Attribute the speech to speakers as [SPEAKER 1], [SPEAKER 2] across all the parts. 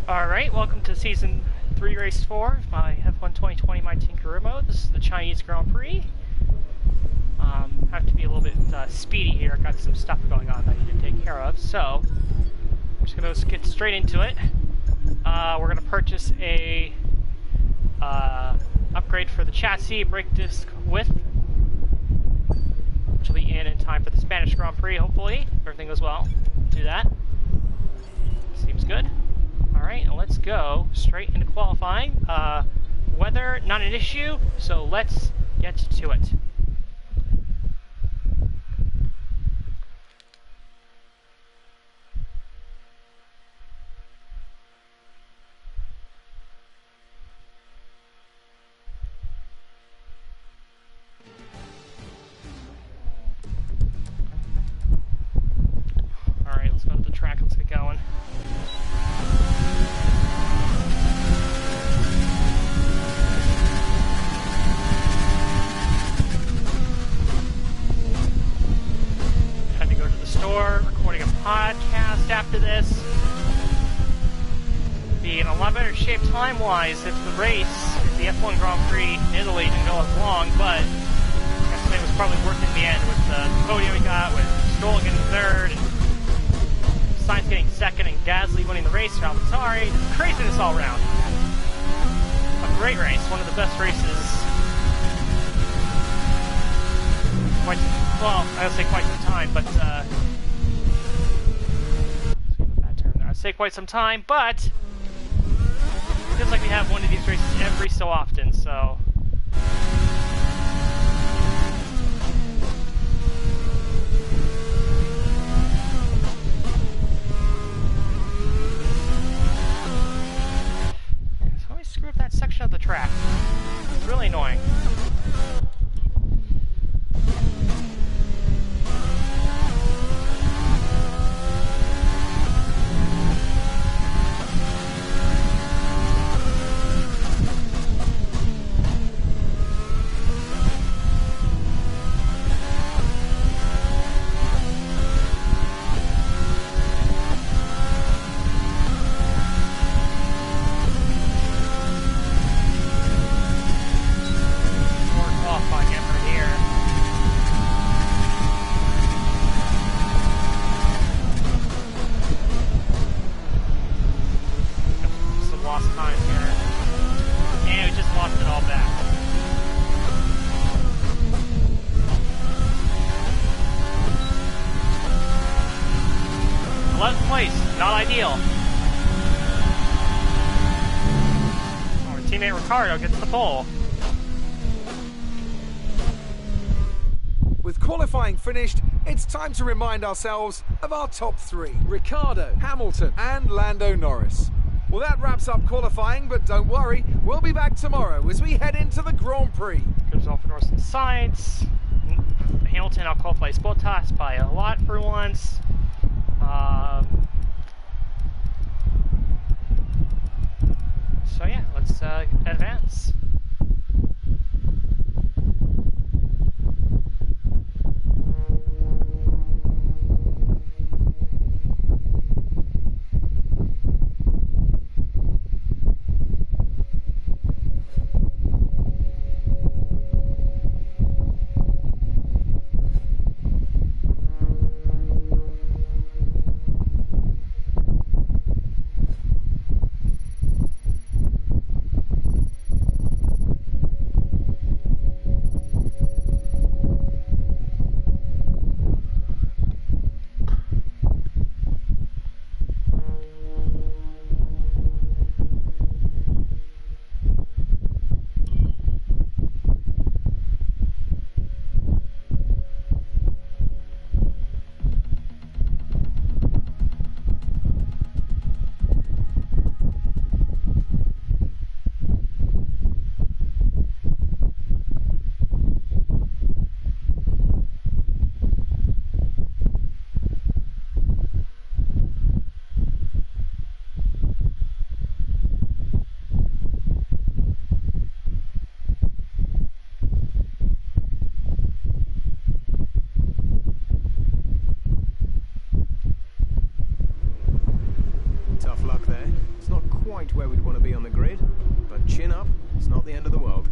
[SPEAKER 1] Alright, welcome to Season 3, Race 4 of my F1 2020 My Team Career Mode. This is the Chinese Grand Prix. Have to be a little bit speedy here. I've got some stuff going on that I need to take care of, so I'm just going to get straight into it. We're going to purchase a upgrade for the chassis, brake disc width, which will be in time for the Spanish Grand Prix, hopefully. If everything goes well, do that. Seems good. Alright, let's go straight into qualifying. Weather, not an issue, so let's get to it. Alright, let's go to the track, let's get going. Recording a podcast after this. Be in a lot better shape time-wise if the F1 Grand Prix in Italy didn't go as long, but I guess it was probably worth it in the end with the podium we got, with Stroll getting third, and Sainz getting second, and Gasly winning the race for AlphaTauri. Craziness all around. A great race, one of the best races. I'll say quite some time, but say quite some time, but it feels like we have one of these races every so often, so I always screw up that section of the track. It's really annoying. Our teammate Ricardo gets the pole.
[SPEAKER 2] With qualifying finished, it's time to remind ourselves of our top three: Ricciardo, Hamilton and Lando Norris. Well, that wraps up qualifying, but don't worry, we'll be back tomorrow as we head into the Grand Prix.
[SPEAKER 1] Good result for Norris and Sainz. Hamilton outqualifies Bottas by a lot for once. So yeah, let's advance.
[SPEAKER 3] quite where we'd want to be on the grid, but chin up, it's not the end of the world.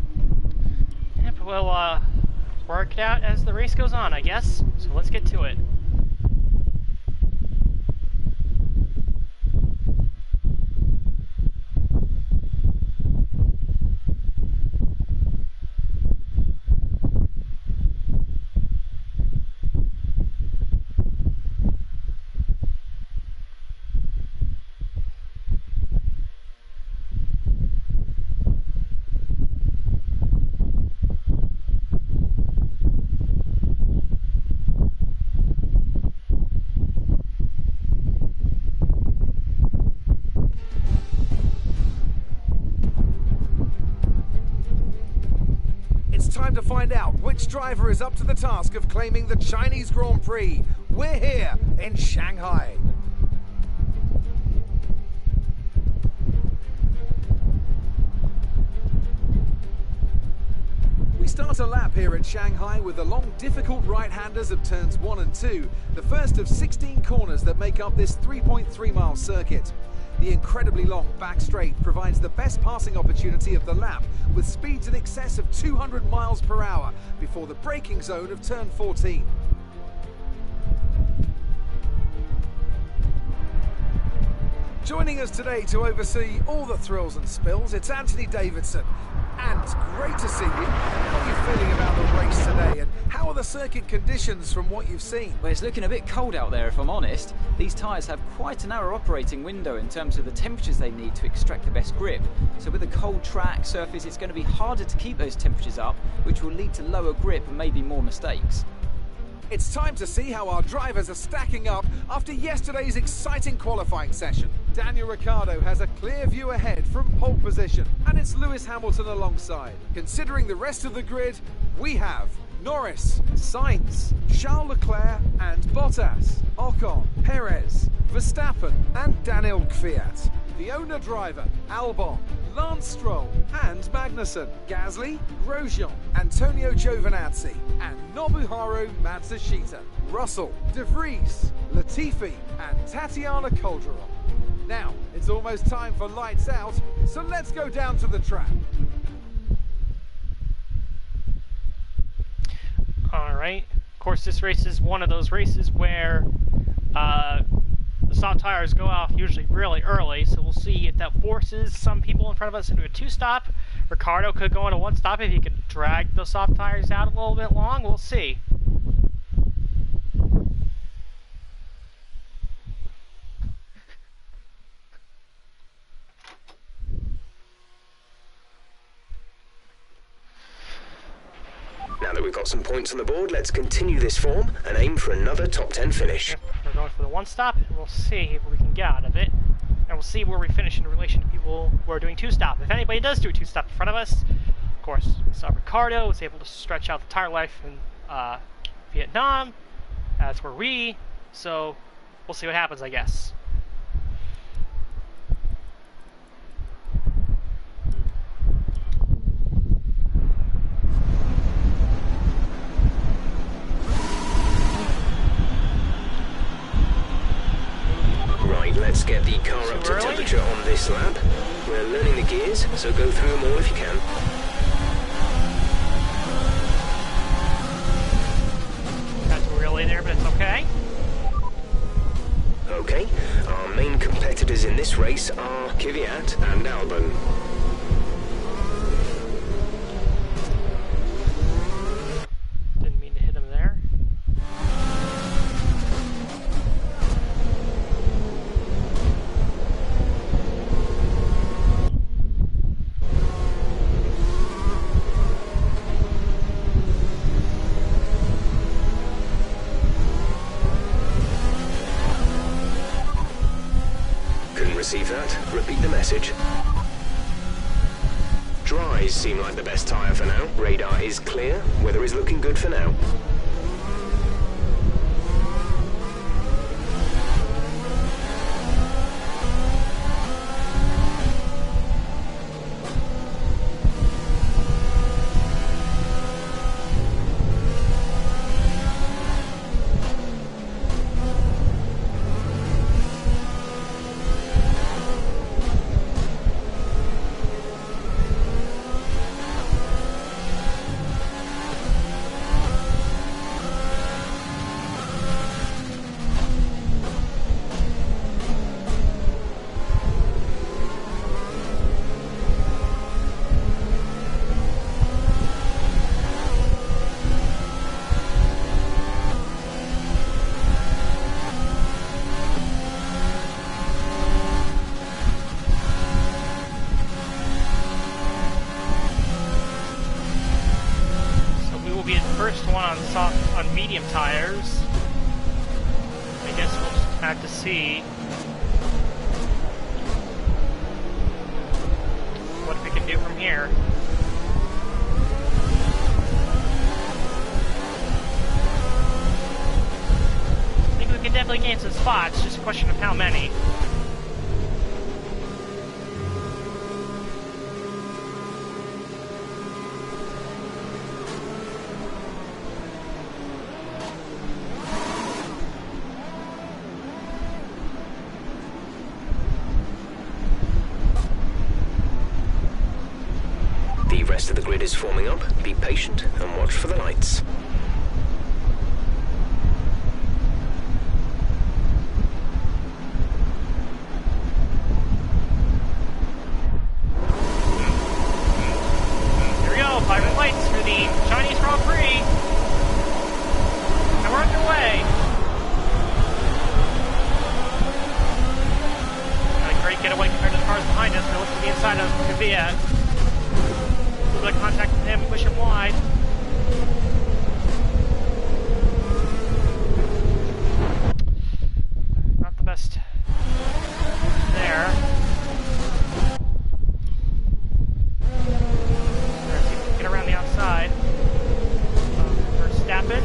[SPEAKER 1] Yep, we'll work it out as the race goes on, I guess. So let's get to it.
[SPEAKER 2] Time to find out which driver is up to the task of claiming the Chinese Grand Prix. We're here in Shanghai. We start a lap here at Shanghai with the long, difficult right-handers of turns 1 and 2, the first of 16 corners that make up this 3.3-mile circuit. The incredibly long back straight provides the best passing opportunity of the lap, with speeds in excess of 200 miles per hour before the braking zone of turn 14. Joining us today to oversee all the thrills and spills, it's Anthony Davidson. And great to see you. How are you feeling about the race today, and how are the circuit conditions from what you've seen?
[SPEAKER 4] Well, it's looking a bit cold out there, if I'm honest. These tyres have quite a narrow operating window in terms of the temperatures they need to extract the best grip. So with a cold track surface, it's going to be harder to keep those temperatures up, which will lead to lower grip and maybe more mistakes.
[SPEAKER 2] It's time to see how our drivers are stacking up after yesterday's exciting qualifying session. Daniel Ricciardo has a clear view ahead from pole position, and it's Lewis Hamilton alongside. Considering the rest of the grid, we have Norris, Sainz, Charles Leclerc and Bottas, Ocon, Perez, Verstappen and Daniel Kvyat. The owner driver, Albon, Lance Stroll and Magnussen, Gasly, Grosjean, Antonio Giovinazzi and Nobuharu Matsushita, Russell, De Vries, Latifi and Tatiana Calderon. Now, it's almost time for lights out, so let's go down to the track.
[SPEAKER 1] Alright, of course this race is one of those races where the soft tires go off usually really early, so we'll see if that forces some people in front of us into a two-stop. Ricciardo could go into one stop if he could drag the soft tires out a little bit long, we'll see.
[SPEAKER 3] Now that we've got some points on the board, let's continue this form and aim for another top 10 finish.
[SPEAKER 1] Yep, we're going for the one stop, and we'll see what we can get out of it. And we'll see where we finish in relation to people who are doing two-stop. If anybody does do a two-stop in front of us, of course, we saw Ricciardo was able to stretch out the tire life in Vietnam, as were we, so we'll see what happens, I guess.
[SPEAKER 3] Let's get the car up to temperature on this lap. We're learning the gears, so go through them all if you can.
[SPEAKER 1] That's really there, but it's okay.
[SPEAKER 3] Okay, our main competitors in this race are Kvyat and Albon.
[SPEAKER 1] Didn't mean to hit him there.
[SPEAKER 3] Receive that. Repeat the message. Dries seem like the best tyre for now. Radar is clear. Weather is looking good for now.
[SPEAKER 1] medium tires. I guess we'll just have to see what we can do from here. I think we can definitely gain some spots, just a question of how many.
[SPEAKER 3] The rest of the grid is forming up. Be patient and watch for the lights.
[SPEAKER 1] Here we go, 5 red lights for the Chinese Grand Prix. And we're underway. Got a great getaway compared to the cars behind us. Now look to the inside of Kvyat. Like contact with him, push him wide. Not the best there. Let's see if we can get around the outside. Verstappen.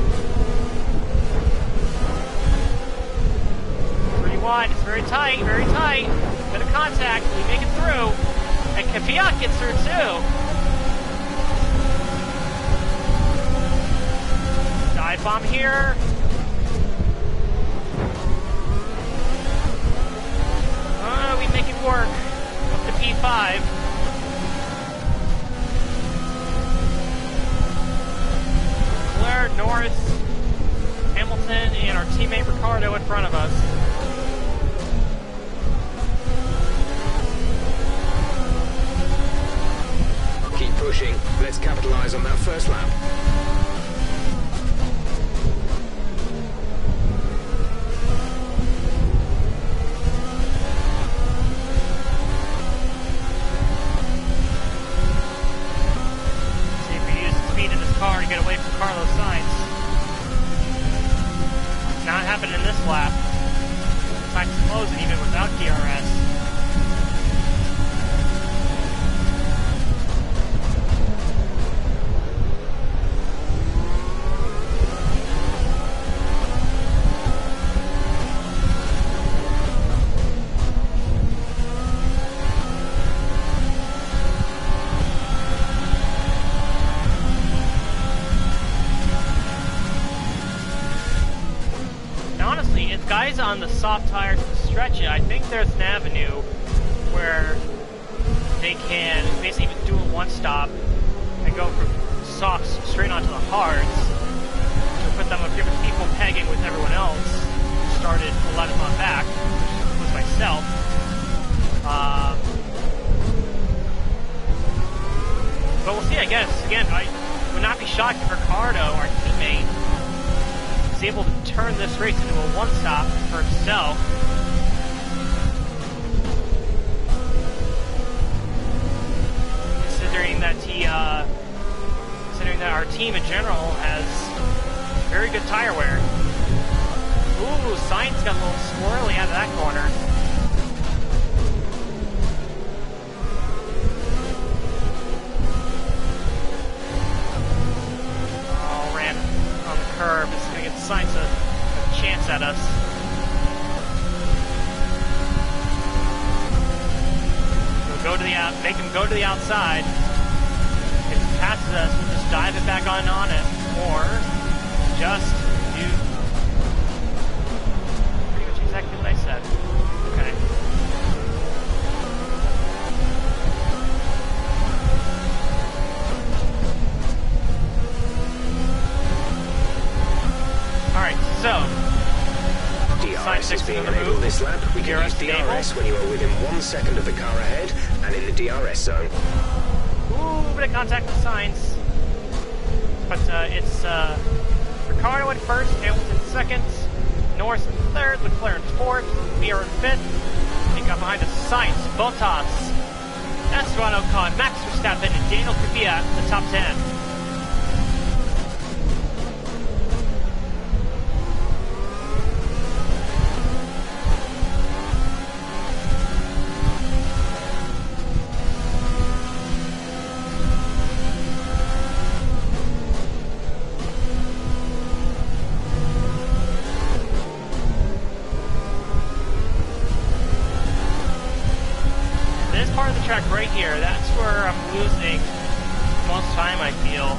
[SPEAKER 1] Pretty wide, it's very tight, very tight. Bit of contact, we make it through. And Kvyat gets through too. Dive bomb here. Oh, we make it work. Up to P5. Leclerc, Norris, Hamilton, and our teammate Ricciardo in front of us.
[SPEAKER 3] Keep pushing. Let's capitalize on that first lap.
[SPEAKER 1] Car to get away from Carlos Sainz. Not happening in this lap. Sainz is closing even without DRS. Guys on the soft tires to stretch it, I think there's an avenue where they can basically do a one-stop and go from softs straight onto the hards to put them up here with people pegging with everyone else. Started a lot of them on back, which was myself. But we'll see, I guess. Again, I would not be shocked if Ricciardo, our teammate, is able to turn this race into a one-stop for himself. Considering that our team in general has very good tire wear. Ooh, Sainz got a little squirrely out of that corner. Oh, ran on the curb. It's going to get Sainz a chance at us. We'll go to the make him go to the outside. If he passes us, we'll just dive it back on it, or just do pretty much exactly what I said. Okay. Alright, so
[SPEAKER 3] DRS is being enabled this lap. We can use DRS when you are within 1 second of the car ahead and in the DRS zone.
[SPEAKER 1] Ooh, bit of contact with Sainz. But it's Ricciardo in first, Hamilton in second, Norris in third, Leclerc in fourth, we are in fifth. We got behind us Sainz, Bottas, Esteban Ocon, Max Verstappen, and Daniel Kvyat in the top 10. track right here. That's where I'm losing most time, I feel.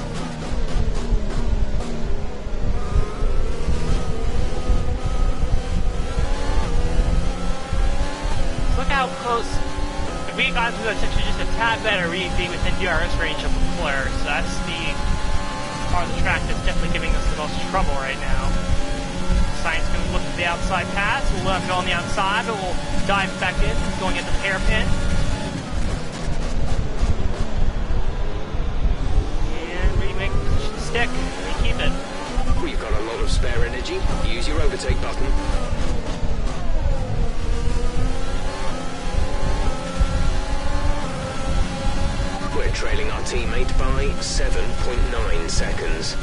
[SPEAKER 1] Look how close. If we got through that section just a tad better, we'd be within DRS range of Leclerc. So that's the part of the track that's definitely giving us the most trouble right now. Science going to look at the outside pass. We'll let him go on the outside, but we'll dive back in, going into the hairpin. And we make the position stick. We keep it.
[SPEAKER 3] We've got a lot of spare energy. Use your overtake button. We're trailing our teammate by 7.9 seconds.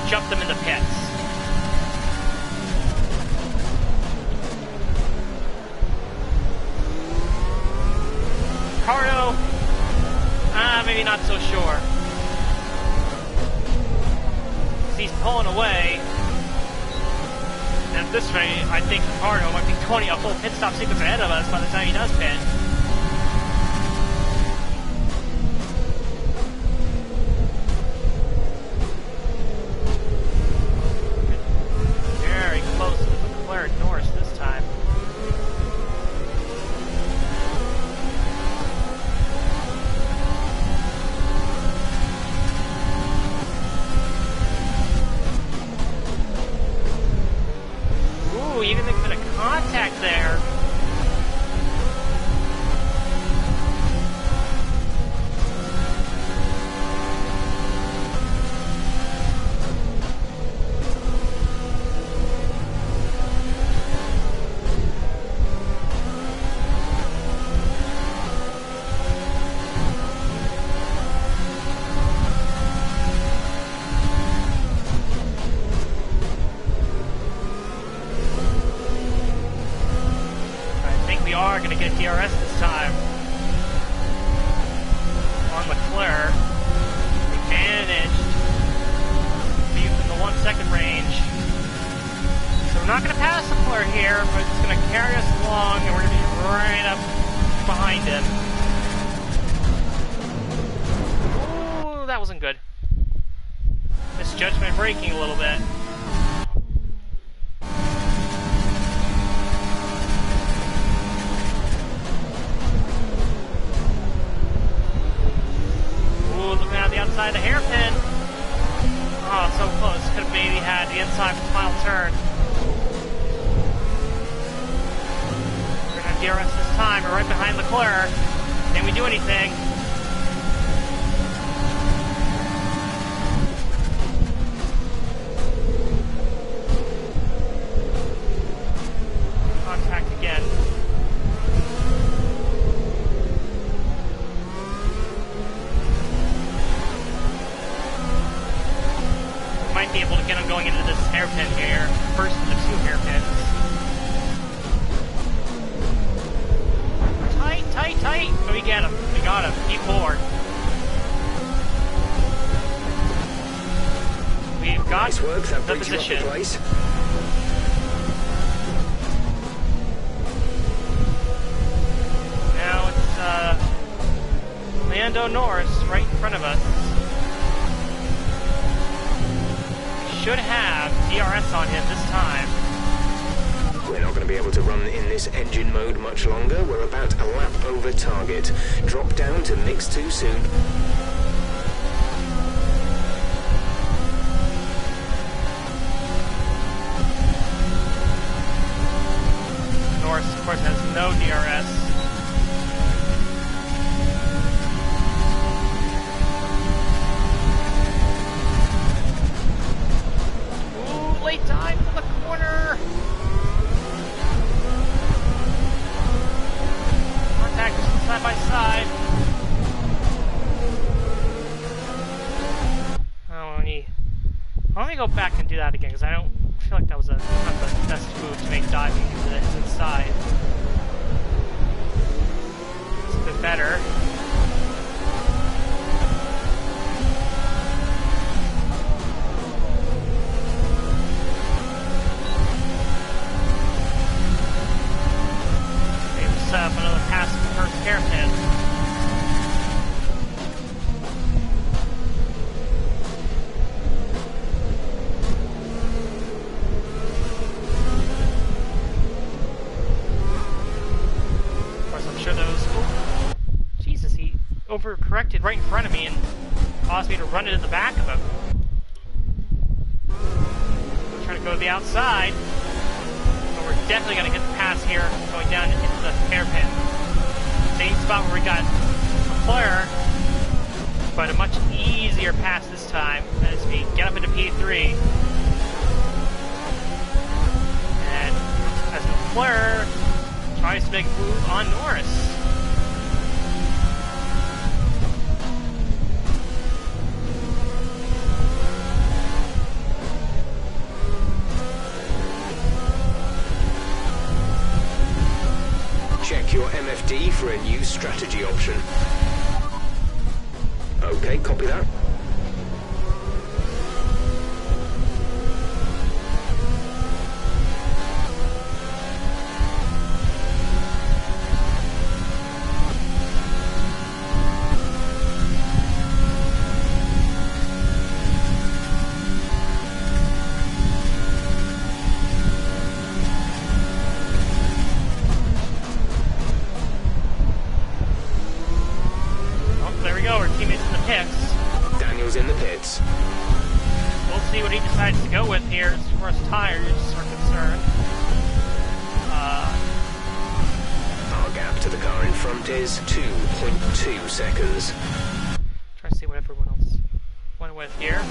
[SPEAKER 1] Jump them in the pits. Ricardo, maybe not so sure. He's pulling away. And at this rate, I think Ricardo might be 20 a full pit stop sequence ahead of us by the time he does pit. DRS this time on Leclerc. We managed to be within the 1 second range. So we're not going to pass Leclerc here, but it's going to carry us along and we're going to be right up behind him. Ooh, that wasn't good. Misjudgment braking a little bit. Outside the hairpin. Oh, so close. Could have maybe had the inside for the final turn. We're going to have DRS this time. We're right behind Leclerc. Can we do anything? Contact again. Might be able to get him going into this hairpin here. First of the two hairpins. Tight, tight, tight. But we get him. We got him. P4. We've got
[SPEAKER 3] nice work. That
[SPEAKER 1] the
[SPEAKER 3] brings you up
[SPEAKER 1] position.
[SPEAKER 3] a place.
[SPEAKER 1] Now it's Lando Norris right in front of us. should have DRS on him this time.
[SPEAKER 3] We're not going to be able to run in this engine mode much longer. We're about a lap over target. Drop down to mix 2 soon.
[SPEAKER 1] Norris, of course, has no DRS. Ooh, late time for the corner. Contact side by side. Let me go back and do that again, because I don't feel like that was not the best move to make diving into the inside. It's a bit better. Maybe we'll set up another pass at the first hairpin. Overcorrected right in front of me and caused me to run into the back of him. I'm trying to go to the outside, but we're definitely going to get the pass here, going down into the hairpin. Same spot where we got Leclerc, but a much easier pass this time as we get up into P3. And as Leclerc tries to make a move on Norris.
[SPEAKER 3] Check your MFD for a new strategy option. Okay, copy that. In the pits.
[SPEAKER 1] We'll see what he decides to go with here as far as tires are concerned.
[SPEAKER 3] Our gap to the car in front is 2.2 seconds.
[SPEAKER 1] Try to see what everyone else went with here.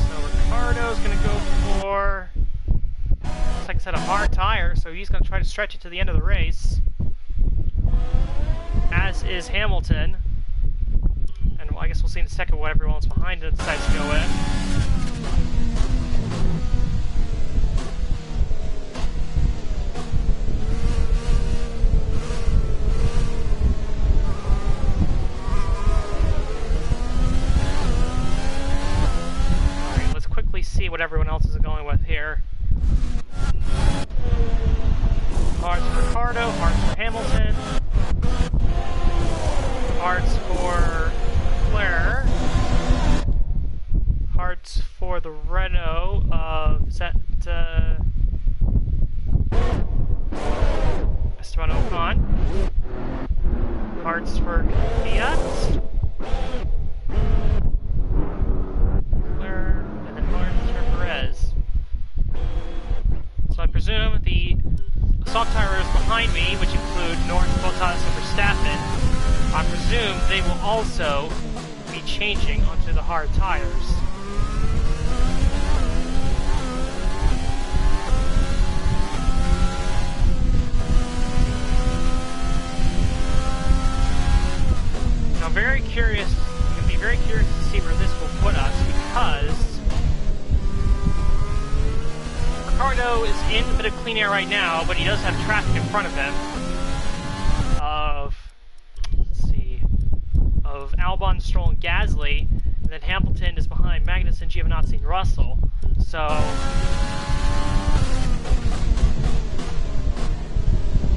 [SPEAKER 1] So Ricardo's going to go for, like I said, a hard tire, so he's going to try to stretch it to the end of the race. As is Hamilton. And well, I guess we'll see in a second what everyone else behind it decides to go with. Alright, let's quickly see what everyone else is going with here. Hearts for Ricardo, hearts for Hamilton. Hearts for Leclerc. Hearts for the Renault. Is that Esteban Ocon? Hearts for Fiat. Leclerc, and then hearts for Perez. So I presume the soft tires behind me, which include Norris, Bottas, and Verstappen, I presume they will also be changing onto the hard tires. Now, I'm very curious. I'm going to be very curious to see where this will put us, because Ricardo is in a bit of clean air right now, but he does have traffic in front of him. Of Albon, Stroll, and Gasly, and then Hamilton is behind Magnussen, Giovinazzi, and Russell. So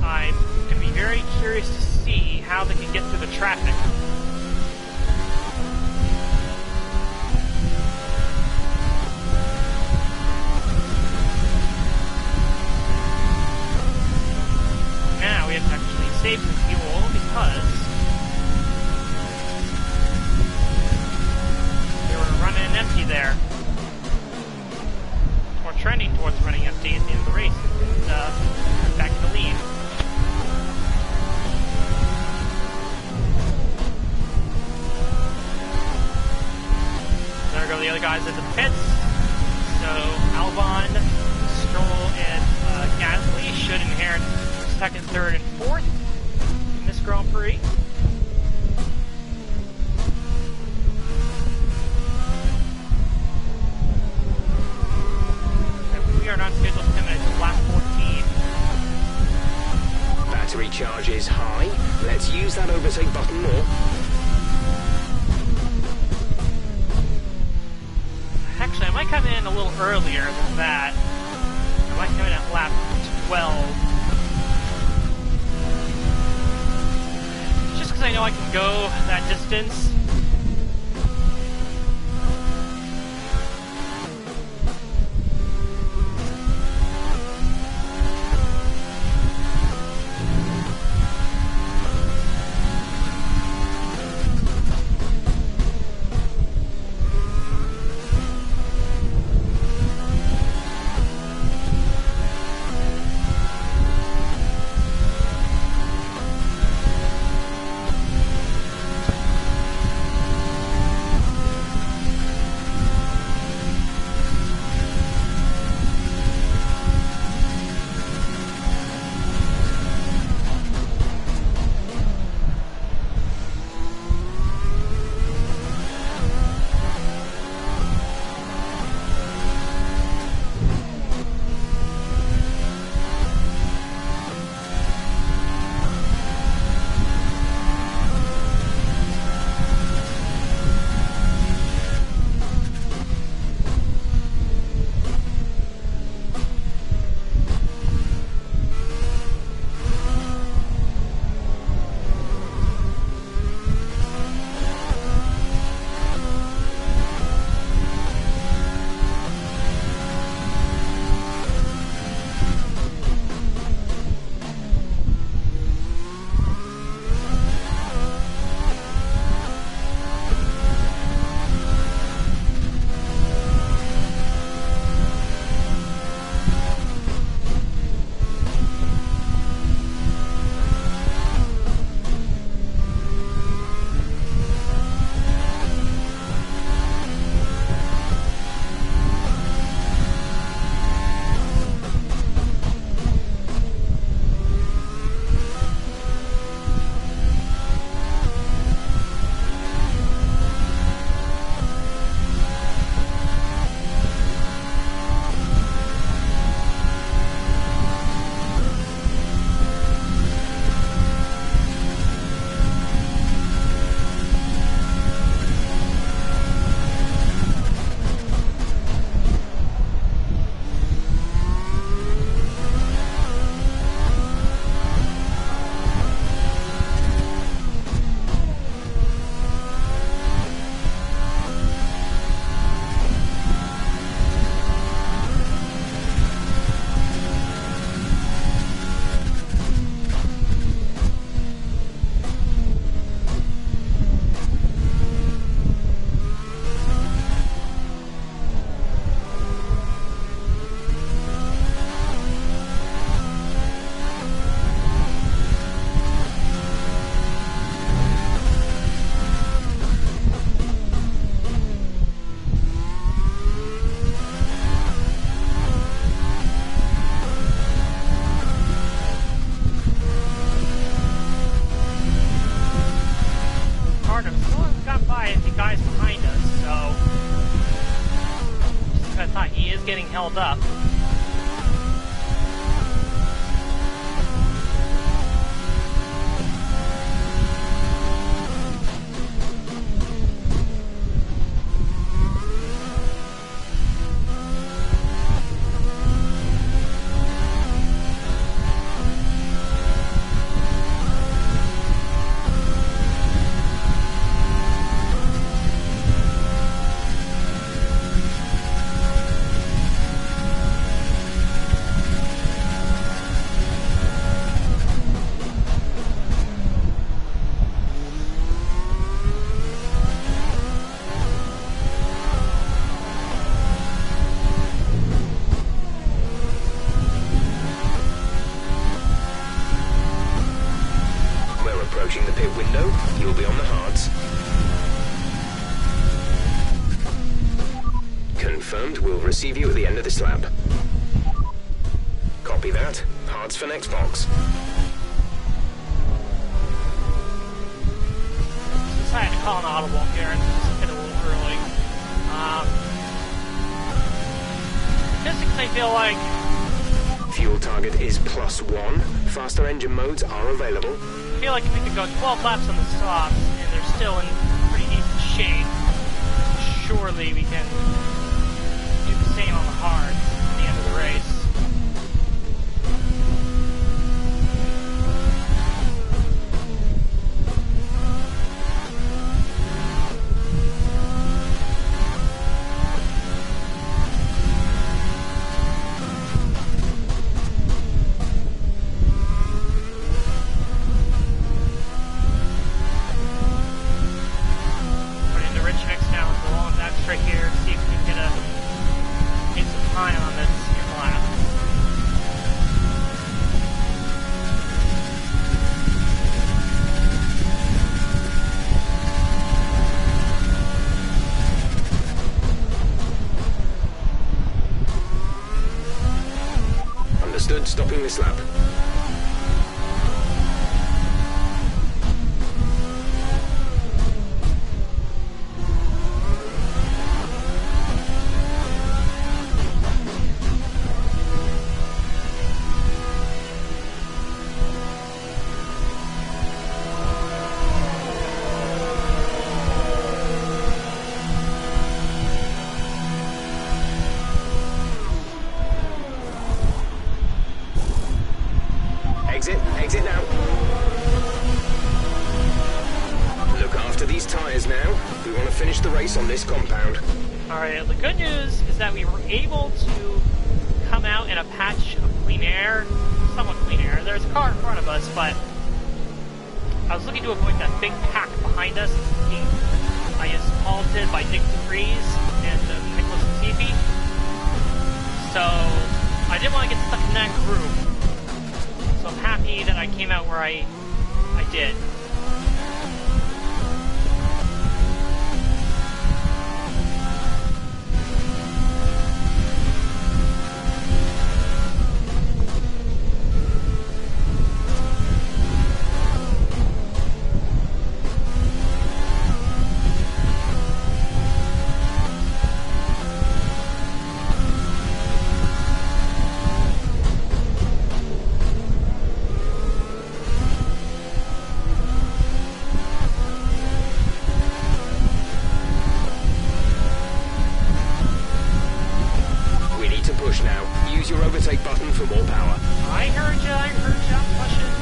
[SPEAKER 1] I'm going to be very curious to see how they can get through the traffic. save some fuel because they were running empty there. Or trending towards running empty at the end of the race. And, back in the lead. There go the other guys at the pits. So Albon, Stroll, and Gasly should inherit second, third, and fourth in this Grand Prix. And we are not scheduled to come in until lap 14.
[SPEAKER 3] Battery charge is high. Let's use that overtake button more.
[SPEAKER 1] Actually, I might come in a little earlier than that. I might come in at lap 12. Just because I know I can go that distance.
[SPEAKER 3] pit window, you'll be on the hards. Confirmed, we'll receive you at the end of this lap. Copy that. Hards for next box.
[SPEAKER 1] Decided to call an audible here and just hit a little early. Statistics, I feel like...
[SPEAKER 3] Fuel target is +1. Faster engine modes are available.
[SPEAKER 1] I feel like if we could go 12 laps on the softs and they're still in pretty decent shape, surely we can do the same on the hards at the end of the race.
[SPEAKER 3] Stopping this lap. Exit now. Look after these tyres now. We want to finish the race on this compound.
[SPEAKER 1] Alright, the good news is that we were able to come out in a patch of clean air, somewhat clean air. There's a car in front of us, but I was looking to avoid that big pack behind us. I just halted by Dick DeFries and Nicholas Latifi. So I didn't want to get stuck in that group. So I'm happy that I came out where I did.
[SPEAKER 3] Overtake button for more power.
[SPEAKER 1] I heard you, I'm pushing.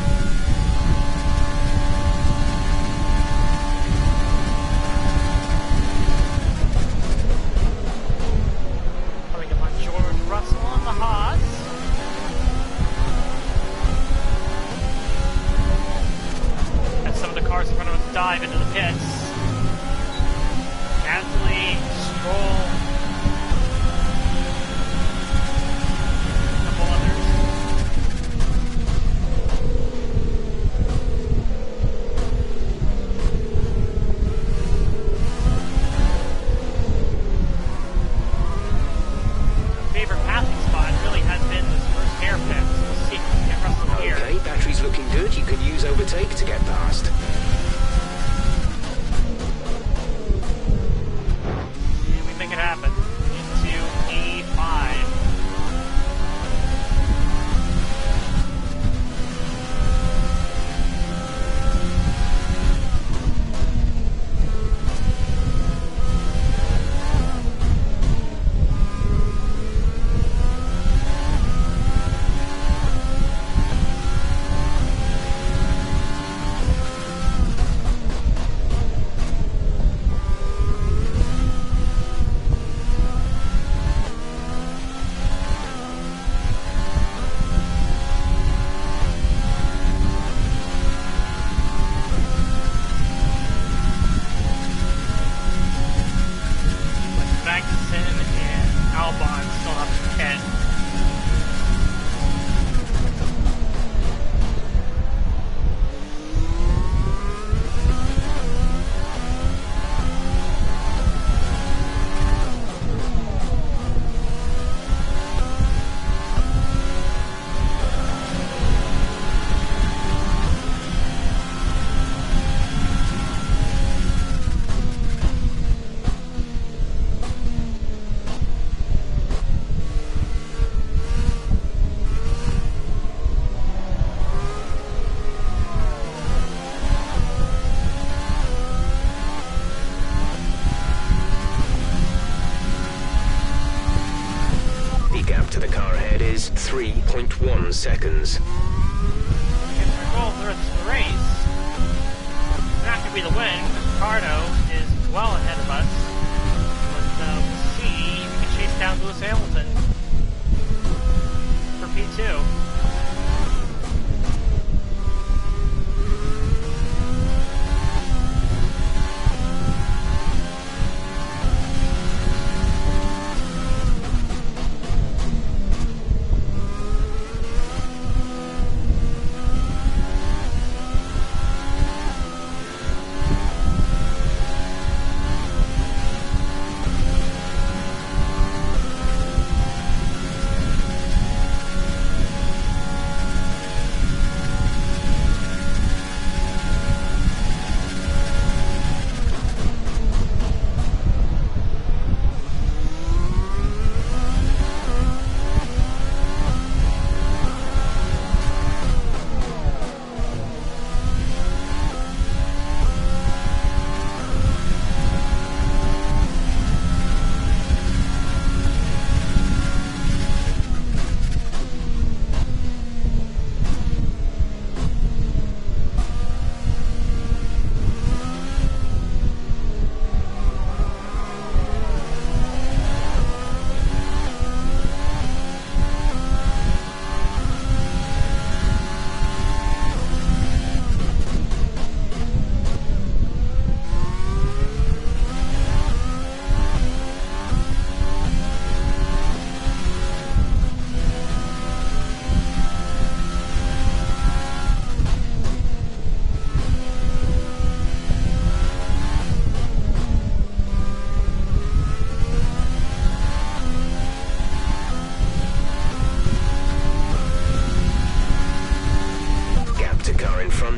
[SPEAKER 1] Coming up on George Russell on the Haas. As some of the cars in front of us dive into the pits. Gasly, Stroll,
[SPEAKER 3] overtake to get past.
[SPEAKER 1] We make it happen. Into E5.
[SPEAKER 3] 1 seconds.
[SPEAKER 1] Against our goal for the rest of the race. It's not going to be the win, because Ricardo is well ahead of us. But we'll see if we can chase down Lewis Hamilton for P2.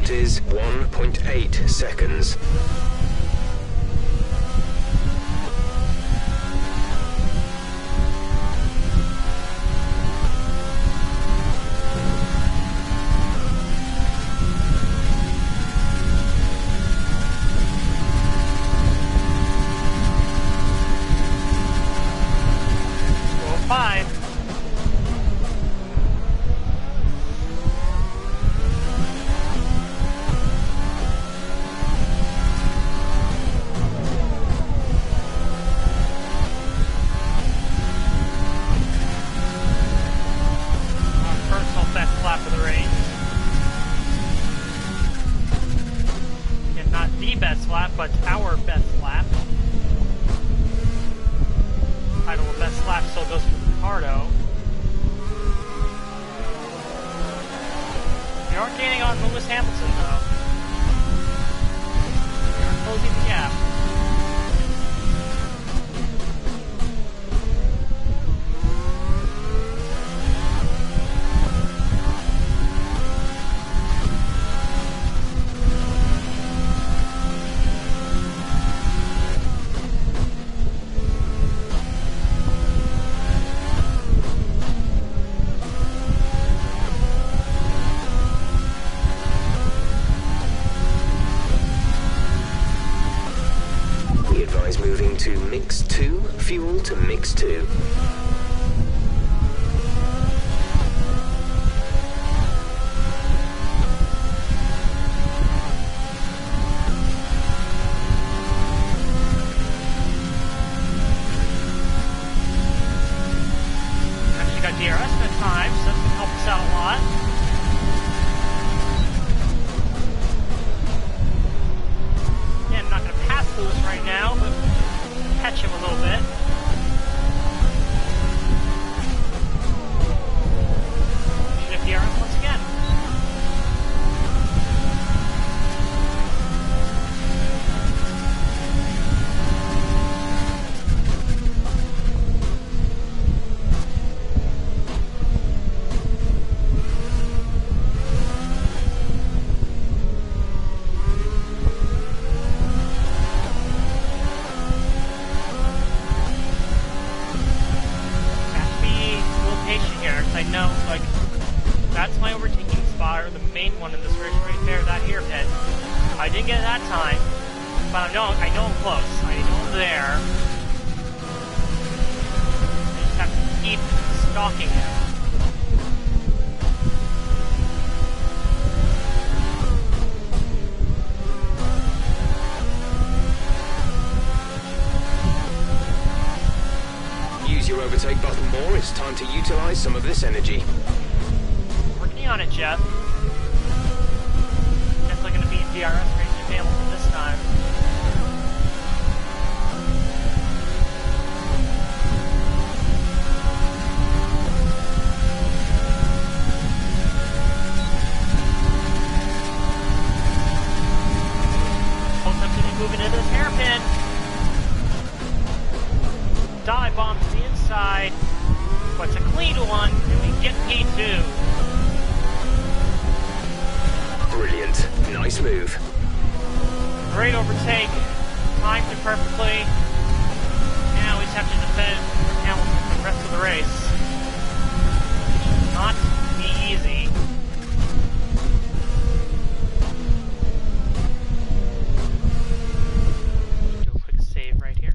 [SPEAKER 3] Is 1.8 seconds.
[SPEAKER 1] But our best lap. Title of best lap still goes for Ricardo. They aren't gaining on Lewis Hamilton, though. They are closing the gap.
[SPEAKER 3] Moving to mix 2, fuel to mix 2.
[SPEAKER 1] Actually got DRS that time, so that's going to help us out a lot. Yeah, I'm not going to pass Lewis right now, but catch him a little bit. Should have DRS once again. I know, like, that's my overtaking spot, or the main one in this race right there, that here pit. I didn't get it that time, but I know I'm close. I know I'm there. I just have to keep stalking him.
[SPEAKER 3] utilize some of this energy.
[SPEAKER 1] Working on it, Jeff. Definitely going to beat DRS range of Hamilton this time. Moving into this hairpin. Dive bomb to the inside. But it's a clean one, and we get P2.
[SPEAKER 3] Brilliant. Nice move.
[SPEAKER 1] Great overtake. Timed it perfectly. Now we just have to defend Hamilton for the rest of the race. Not be easy. Right here.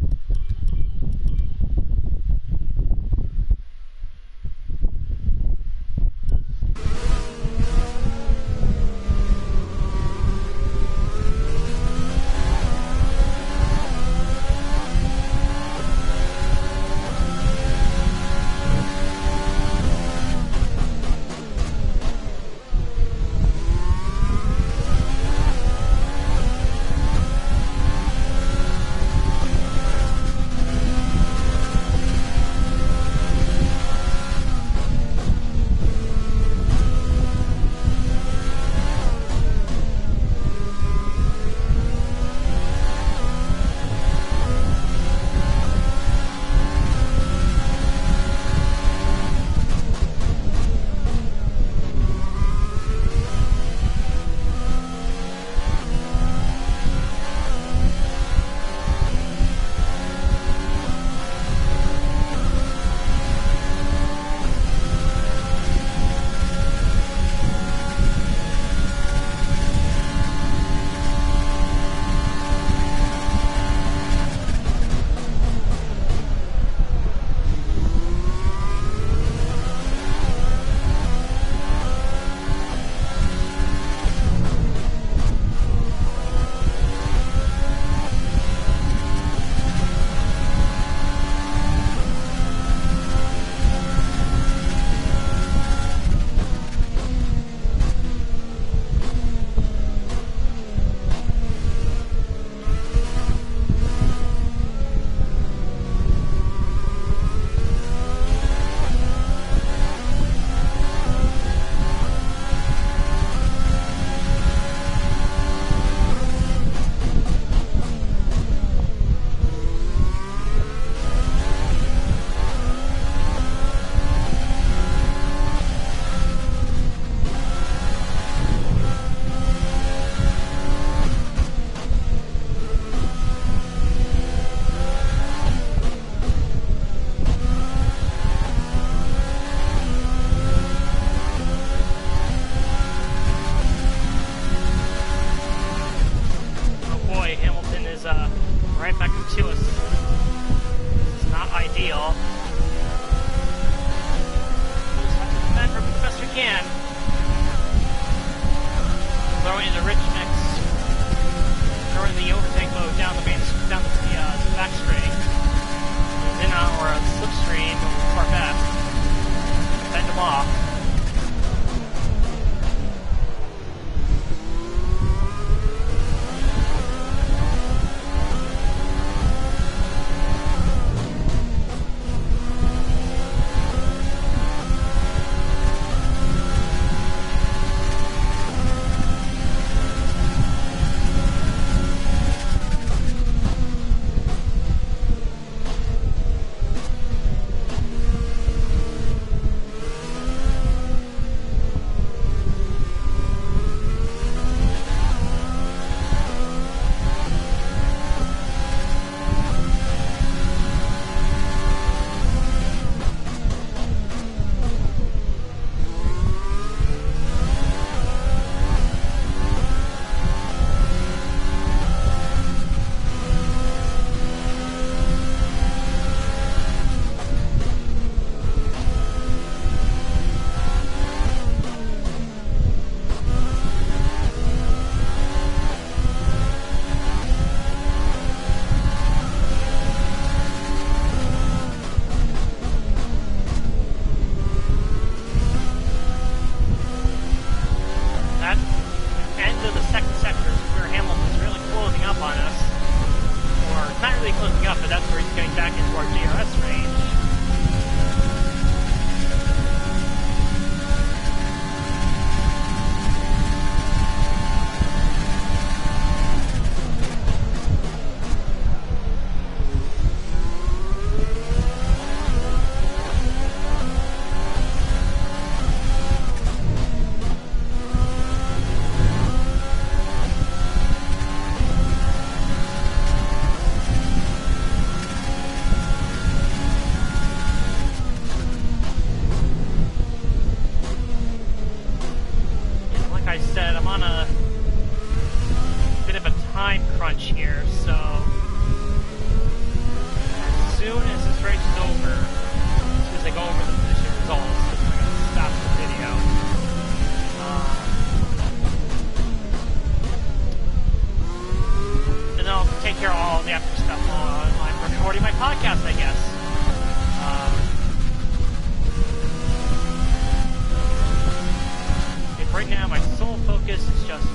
[SPEAKER 1] right back to us. It's not ideal. We'll just have to defend her the best we can. Throwing in the rich mix. Throwing the overtake load down the back straight. Then on our slipstream to our best. Fend them off. here, so as soon as this race is over, as soon as I go over the position results, I'm going to stop the video. And then I'll take care of all the after stuff while I'm recording my podcast, I guess. Right now, my sole focus is just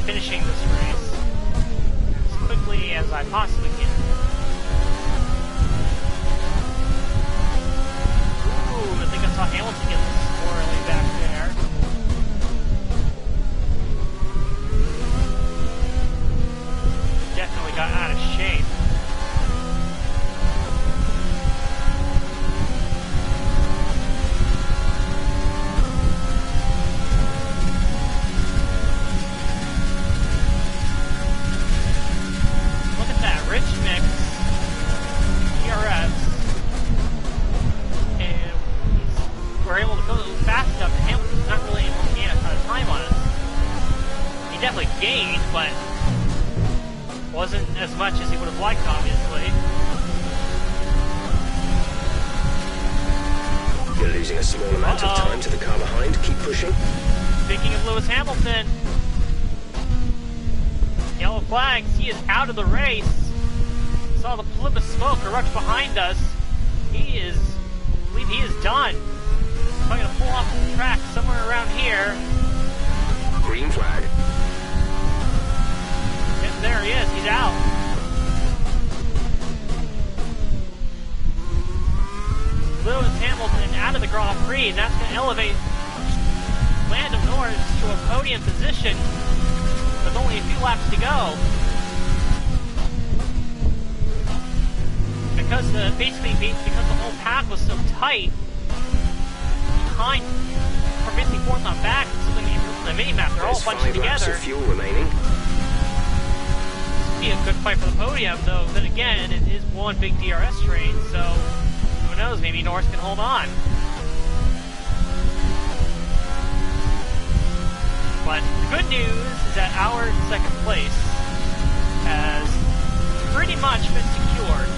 [SPEAKER 1] finishing this race as quickly as I possibly can. Ooh, I think I saw Hamilton get squirrely back there. Definitely got out of shape. Gained, but wasn't as much as he would have liked, obviously.
[SPEAKER 3] You're losing a small amount of time to the car behind. Keep pushing.
[SPEAKER 1] Speaking of Lewis Hamilton, yellow flags, he is out of the race. Saw the plume of smoke erupt behind us. I believe he is done. So I'm going to pull off the track somewhere around here.
[SPEAKER 3] Green flag.
[SPEAKER 1] There he is, he's out. Lewis Hamilton out of the Grand Prix, and that's going to elevate Lando Norris to a podium position with only a few laps to go. Because the whole path was so tight, behind, from basically fourth on back, the mini-map, they're all bunched together.
[SPEAKER 3] 5 laps of fuel remaining.
[SPEAKER 1] Be a good fight for the podium, though then again, it is one big DRS train, so who knows, maybe Norris can hold on. But the good news is that our second place has pretty much been secured.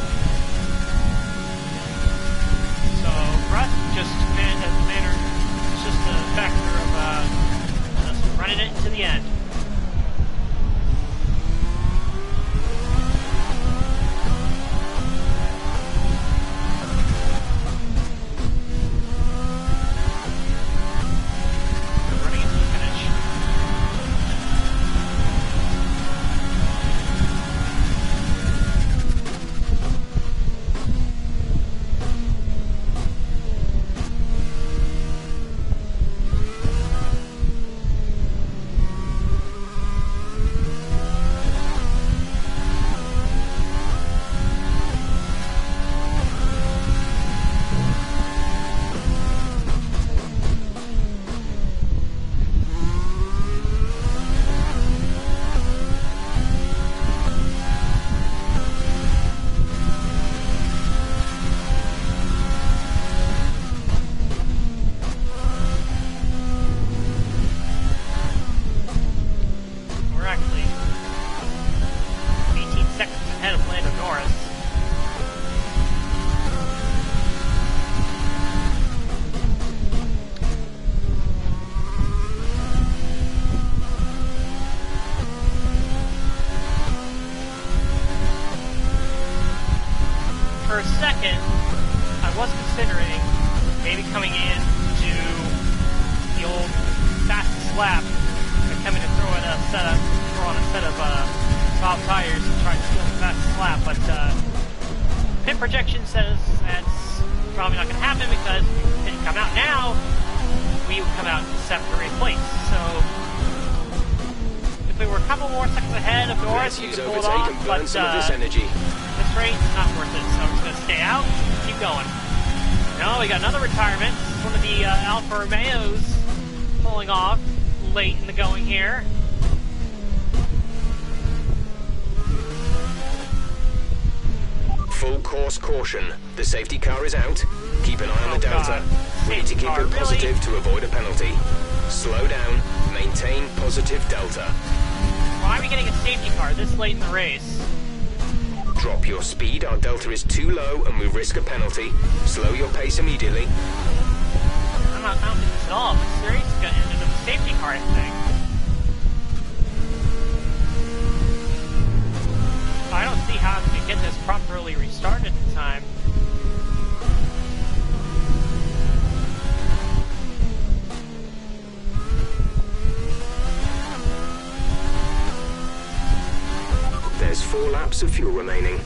[SPEAKER 1] So for us, it's just a factor of just running it to the end. Projection says that's probably not going to happen because if it didn't come out now, we would come out in 7th or 8th place. So if we were a couple more seconds ahead of Norris, we could pull it off, but this race is not worth it. So we're just going to stay out and keep going. No, we got another retirement. This is one of the Alfa Romeos pulling off late in the going here.
[SPEAKER 3] Full course caution. The safety car is out. Keep an eye on the delta. We need to keep it positive to avoid a penalty. Slow down. Maintain positive delta.
[SPEAKER 1] Why are we getting a safety car this late in the race?
[SPEAKER 3] Drop your speed, our delta is too low and we risk a penalty. Slow your pace immediately.
[SPEAKER 1] I don't think this at all. This race is going to end in a safety car, I think. I don't see how I'm going to get this properly restarted in time.
[SPEAKER 3] There's 4 laps of fuel remaining.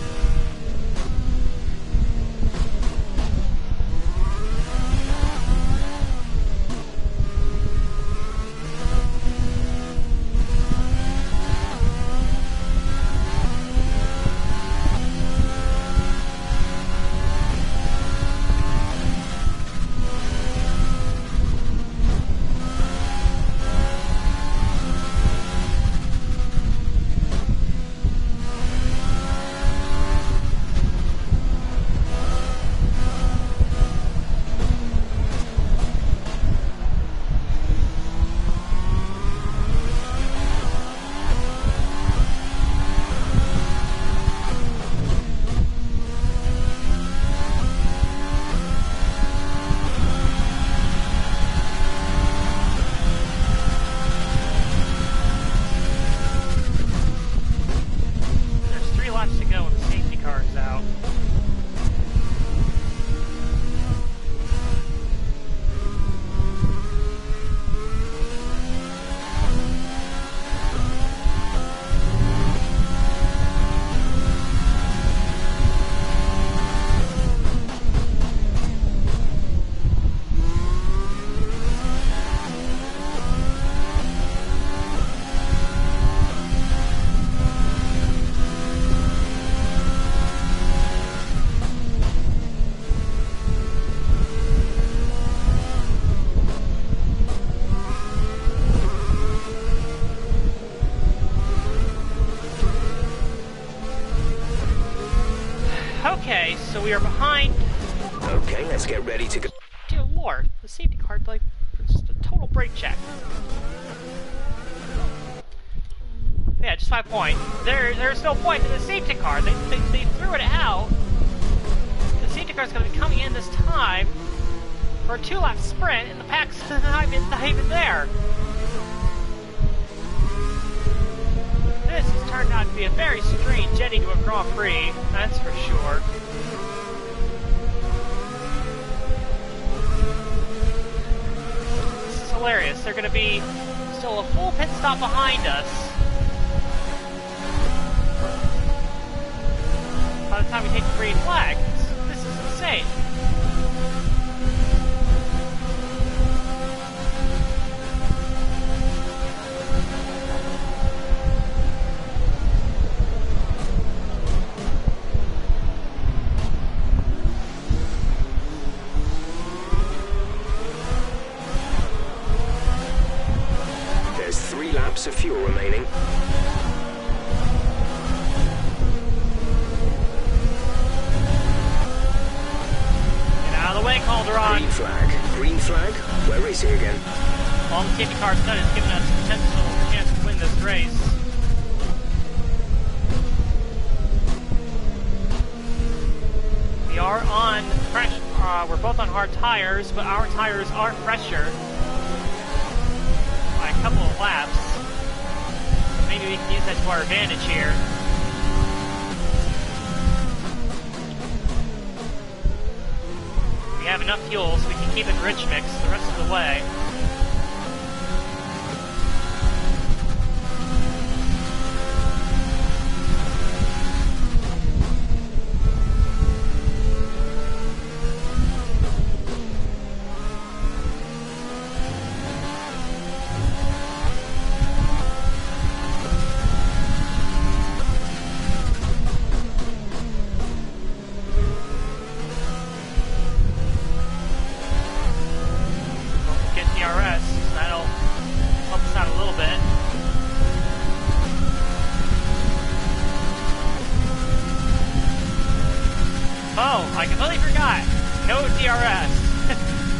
[SPEAKER 1] Okay, so we are behind.
[SPEAKER 3] Okay, let's get ready to go.
[SPEAKER 1] Dear Lord, the safety car, like, just a total brake check. Yeah, just 5 points. There's no point to the safety car. They threw it out. The safety car's going to be coming in this time for a 2-lap sprint, and the pack's not even there. This has turned out to be a very strange ending to a Grand Prix, that's for sure. This is hilarious. They're going to be still a full pit stop behind us by the time we take the green flag. This is insane.
[SPEAKER 3] There's 3 laps of fuel remaining.
[SPEAKER 1] Calderon.
[SPEAKER 3] Green flag. Green flag. We're racing again.
[SPEAKER 1] All the safety car's done is giving us a potential chance to win this race. We are on fresh. We're both on hard tires, but our tires are fresher by a couple of laps. Maybe we can use that to our advantage here. We have enough fuel so we can keep it rich mix the rest of the way. I completely forgot. No DRS.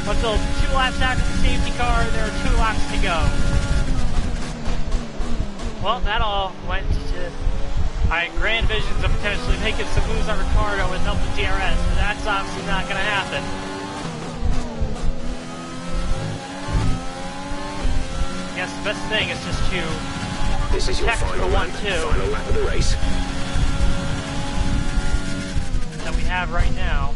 [SPEAKER 1] Until 2 laps after the safety car, there are 2 laps to go. Well, that all went to my grand visions of potentially making some moves on Ricciardo with help of DRS, but that's obviously not going to happen. I guess the best thing is just to
[SPEAKER 3] This is your
[SPEAKER 1] protect
[SPEAKER 3] final
[SPEAKER 1] the
[SPEAKER 3] lap,
[SPEAKER 1] 1-2
[SPEAKER 3] final lap of the race.
[SPEAKER 1] that we have right now.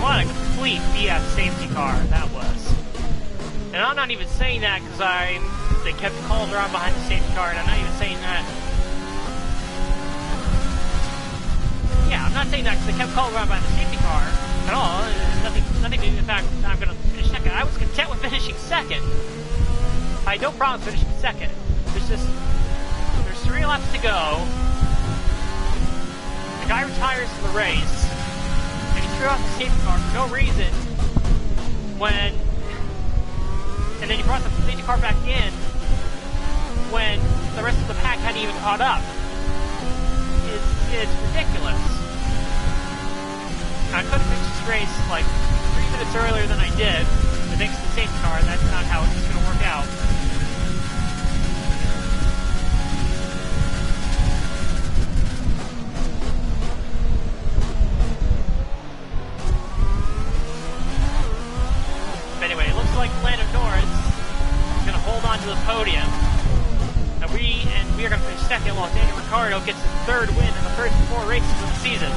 [SPEAKER 1] What a complete BS safety car that was. And I'm not even saying that because they kept calls around behind the safety car, and I'm not even saying that. Yeah, I'm not saying that because they kept calling around behind the safety car at all. Nothing to do with the fact that I'm going to finish second. I was content with finishing second. I had no problem finishing second. There's 3 laps to go. The guy retires for the race, and he threw out the safety car for no reason and then he brought the safety car back in when the rest of the pack hadn't even caught up. It's ridiculous. I could have finished this race like 3 minutes earlier than I did, but thanks to the safety car, that's not how it's going to work out. Anyway, it looks like Lando Norris is going to hold on to the podium. And we are going to finish second while Daniel Ricciardo gets his 3rd win in the first 4 races of the season.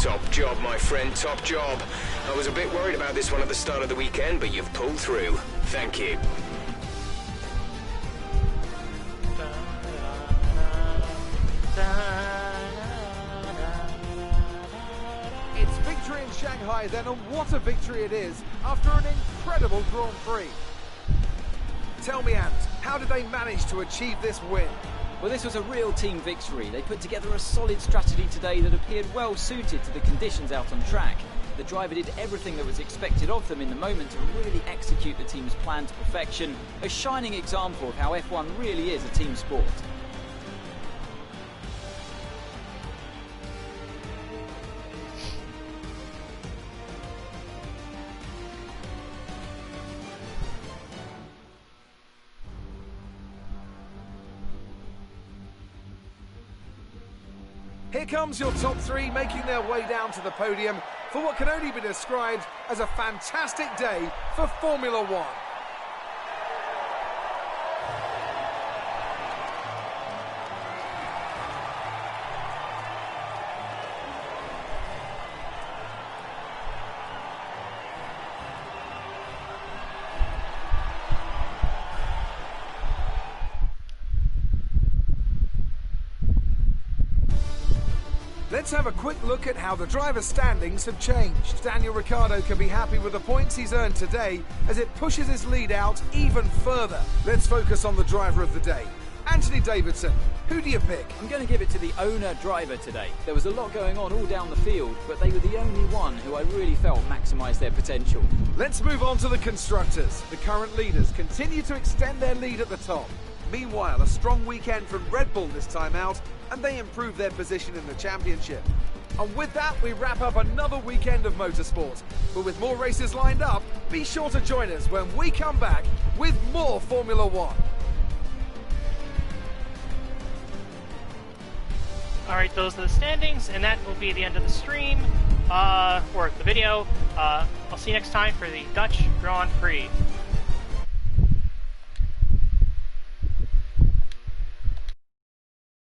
[SPEAKER 3] Top job, my friend, top job. I was a bit worried about this one at the start of the weekend, but you've pulled through. Thank you.
[SPEAKER 2] It's victory in Shanghai then, and what a victory it is after an incredible Grand Prix. Tell me, Ant, how did they manage to achieve this win?
[SPEAKER 4] Well, this was a real team victory. They put together a solid strategy today that appeared well suited to the conditions out on track. The driver did everything that was expected of them in the moment to really execute the team's plan to perfection. A shining example of how F1 really is a team sport.
[SPEAKER 2] Here comes your top 3 making their way down to the podium for what can only be described as a fantastic day for Formula One. Let's have a quick look at how the driver standings have changed. Daniel Ricciardo can be happy with the points he's earned today as it pushes his lead out even further. Let's focus on the driver of the day. Anthony Davidson, who do you pick?
[SPEAKER 4] I'm going to give it to the owner-driver today. There was a lot going on all down the field, but they were the only one who I really felt maximised their potential.
[SPEAKER 2] Let's move on to the constructors. The current leaders continue to extend their lead at the top. Meanwhile, a strong weekend from Red Bull this time out, and they improve their position in the championship. And with that, we wrap up another weekend of motorsport. But with more races lined up, be sure to join us when we come back with more Formula One.
[SPEAKER 1] Alright, those are the standings, and that will be the end of the stream, or the video. I'll see you next time for the Dutch Grand Prix.